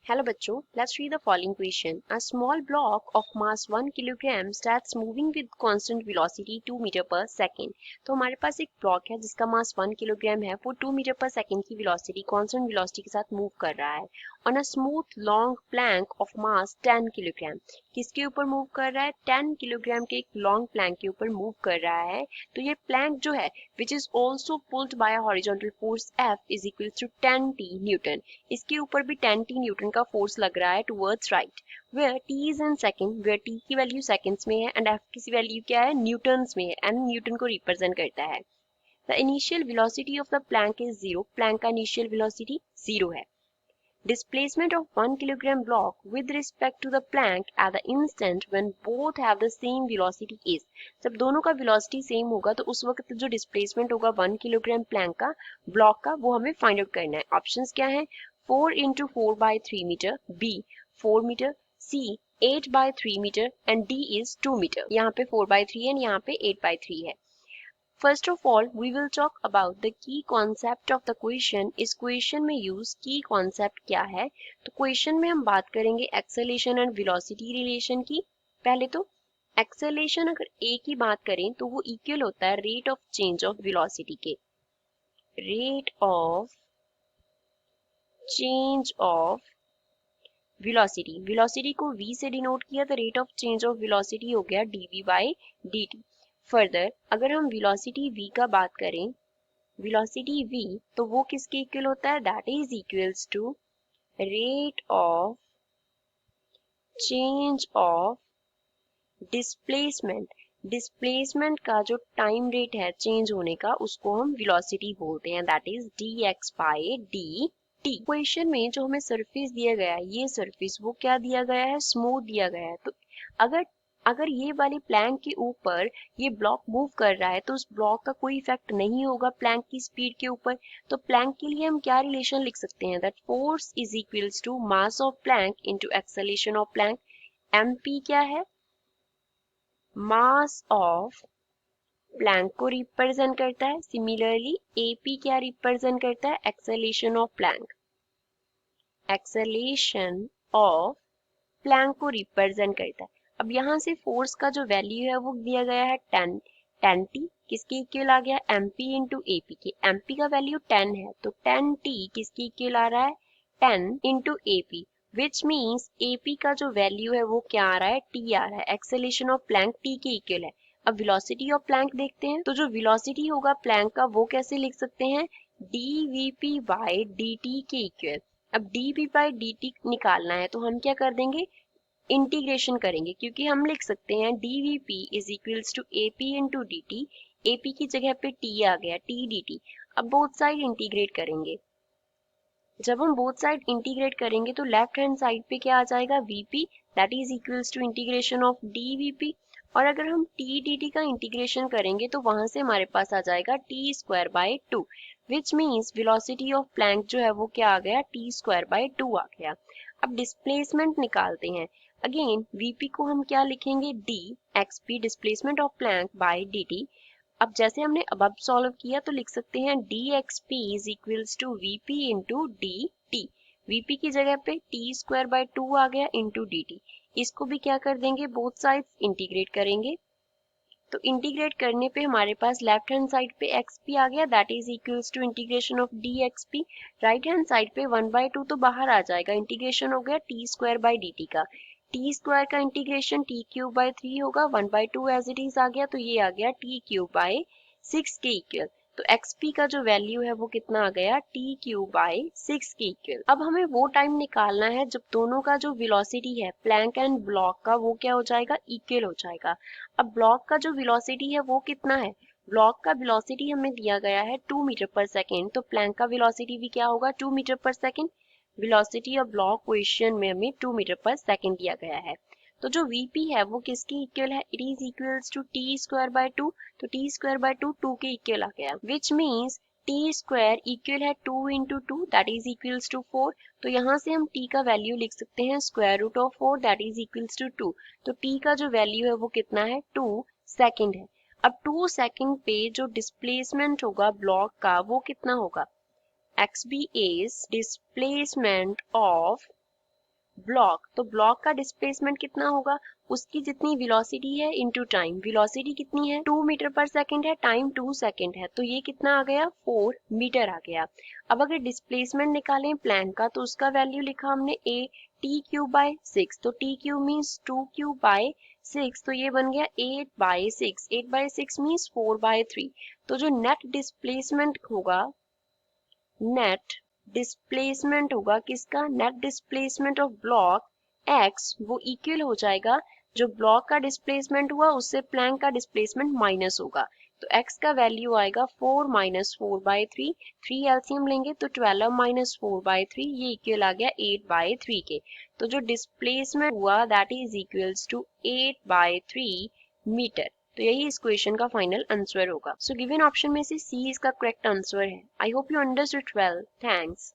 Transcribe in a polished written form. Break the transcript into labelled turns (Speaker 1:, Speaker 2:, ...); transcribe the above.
Speaker 1: Hello बच्चों, let's read the following question. A small block of mass 1 kilogram starts moving with constant velocity 2 meter per second. तो हमारे पास एक block है जिसका मास 1 kilogram है, वो 2 मीटर पर सेकंड की वेलोसिटी कांस्टेंट वेलोसिटी के साथ मूव कर रहा है on a smooth long plank of mass 10 kilogram. किसके ऊपर मूव कर रहा है? 10 किलोग्राम के एक लॉन्ग प्लैंक के ऊपर मूव कर रहा है. तो ये प्लैंक जो है which is also pulled by a horizontal force F is equal to 10t newton. इसके ऊपर भी 10t न्यूटन का फोर्स लग रहा है towards right, where t is in second, where t की वैल्यू सेकंड्स में है एंड f की वैल्यू क्या है? न्यूटन्स में है एंड न्यूटन को रिप्रेजेंट करता है. The initial velocity of the plank is 0. Plank का इनिशियल वेलोसिटी 0 है. Displacement of 1 kilogram block with respect to the plank at the instant when both have the same velocity is. जब दोनों का velocity same होगा तो उस वक्त जो displacement होगा 1 kilogram plank का block का वो हमें find out करना है. Options क्या है? 4 into 4 by 3 meter, B 4 meter, C 8 by 3 meter and D is 2 meter. यहाँ पे 4 by 3 है, यहाँ पे 8 by 3 है. First of all, we will talk about the key concept of the question. इस question में use key concept क्या है? तो question में हम बात करेंगे acceleration and velocity relation की. पहले तो acceleration अगर A की बात करें तो वो equal होता है rate of change of velocity के. Rate of change of velocity. velocity को V से denote किया तो rate of change of velocity हो गया dv by dt. फर्दर अगर हम velocity v का बात करें, velocity v तो वो किसके इक्वल होता है? That is equals to rate of change of displacement. Displacement का जो टाइम रेट है चेंज होने का उसको हम velocity बोलते हैं, that is dx by dt. Question में जो हमें सरफेस दिया गया है, ये सरफेस वो क्या दिया गया है? स्मूथ दिया गया है. तो अगर ये वाली प्लैंक के ऊपर ये ब्लॉक मूव कर रहा है तो उस ब्लॉक का कोई इफेक्ट नहीं होगा प्लैंक की स्पीड के ऊपर. तो प्लैंक के लिए हम क्या रिलेशन लिख सकते हैं? That force is equals to mass of plank into acceleration of plank. mp क्या है? मास ऑफ प्लैंक को रिप्रेजेंट करता है. सिमिलरली ap क्या रिप्रेजेंट करता है? Acceleration of plank. Acceleration of plank को रिप्रेजेंट करता है. अब यहाँ से फोर्स का जो वैल्यू है वो दिया गया है 10t. किसके इक्वल आ गया? mp इंटू ap के. mp का वैल्यू 10 है तो 10t किसके इक्वल आ रहा है? 10 into ap, which means ap का जो वैल्यू है वो क्या आ रहा है? t आ रहा है. एक्सेलरेशन ऑफ प्लैंक t के इक्वल है. अब वेलोसिटी ऑफ प्लैंक देखते हैं. तो जो वेलोसिटी होगा प्लैंक का वो कैसे लिख सकते हैं? dvp by dt के इक्वल. अब dv by dt निकालना है तो हम क्या कर देंगे? इंटीग्रेशन करेंगे, क्योंकि हम लिख सकते हैं dvp is equals to ap into dt. ap की जगह पे t आ गया, t dt. अब बोथ साइड इंटीग्रेट करेंगे. जब हम बोथ साइड इंटीग्रेट करेंगे तो लेफ्ट हैंड साइड पे क्या आ जाएगा? vp that is equals to integration of dvp. और अगर हम t dt का इंटीग्रेशन करेंगे तो वहां से हमारे पास आ जाएगा t square by 2, which means velocity of Planck जो है वो क्या आ गया? t स्क्वायर बाय 2 आ गया. अब डिस्प्लेसमेंट निकालते हैं. अगेन vp को हम क्या लिखेंगे? dxp displacement of plank by dt. अब जैसे हमने अब सॉल्व किया तो लिख सकते हैं dxp is equals to vp into dt. vp की जगह पे t स्क्वायर बाय 2 आ गया इंटू dt. इसको भी क्या कर देंगे? बोथ साइड्स इंटीग्रेट करेंगे. तो इंटीग्रेट करने पे हमारे पास लेफ्ट हैंड साइड पे xp आ गया, that is equals to integration of dxp. Right hand side पे 1/2 तो बाहर आ जाएगा, इंटीग्रेशन हो गया t स्क्वायर बाय dt का. t स्क्वायर का इंटीग्रेशन t क्यूब बाय 3 होगा, 1/2 एज इट इज आ गया तो ये आ गया t क्यूब बाय 6 के इक्वल. तो xp का जो वैल्यू है वो कितना आ गया? t क्यूब बाय 6 के इक्वल. अब हमें वो टाइम निकालना है जब दोनों का जो वेलोसिटी है प्लैंक एंड ब्लॉक का वो क्या हो जाएगा? इक्वल हो जाएगा. अब ब्लॉक का जो वेलोसिटी है वो कितना है? ब्लॉक का वेलोसिटी हमें दिया गया है 2 मीटर पर सेकेंड, तो प्लैंक का वेलोसिटी भी क्या होगा? 2 मीटर पर second. Velocity of block question में हमें 2 मीटर पर सेकेंड दिया गया है. तो जो vp है वो किसके इक्वल है? It is equals to t square by 2. तो t स्क्वायर बाय 2 2 के इक्वल आ गया, which means t square equal है 2 into 2 that is equals to 4. तो यहाँ से हम t का वैल्यू लिख सकते हैं square root of 4 that is equals to 2. तो t का जो वैल्यू है वो कितना है? 2 सेकेंड है. अब 2 सेकेंड पे जो डिस्प्लेसमेंट होगा ब्लॉक का वो कितना होगा? xb is displacement of block, तो ब्लॉक का डिस्प्लेसमेंट कितना होगा, उसकी जितनी वेलोसिटी है इनटू टाइम, वेलोसिटी कितनी है 2 मीटर पर सेकंड है, टाइम 2 सेकंड है, तो ये कितना आ गया 4 मीटर आ गया। अब अगर डिस्प्लेसमेंट निकालें प्लैंक का, तो उसका वैल्यू लिखा हमने a t क्यूब बाय 6, तो t cube means 2 cube by 6, तो ये बन गया 8 बाय 6, 8 बाय 6 मीन्स 4 बाय 3। तो जो नेट डिस्प्लेसमेंट होगा, नेट डिस्प्लेसमेंट होगा किसका, net displacement of block x, वो इक्वल हो जाएगा जो ब्लॉक का डिस्प्लेसमेंट हुआ उससे प्लैंक का डिस्प्लेसमेंट माइनस होगा। तो एक्स का वैल्यू आएगा 4 माइनस 4 बाई 3, 3 एलसीएम लेंगे तो 12 माइनस 4 बाई 3, ये इक्वल आ गया 8 बाई 3 के। तो जो डिस्प्लेसमेंट हुआ that is equals to 8 by 3 metre. तो यही इस क्वेश्चन का फाइनल आंसर होगा। सो गिवन ऑप्शन में से सी इसका करेक्ट आंसर है। I hope you understood well. Thanks.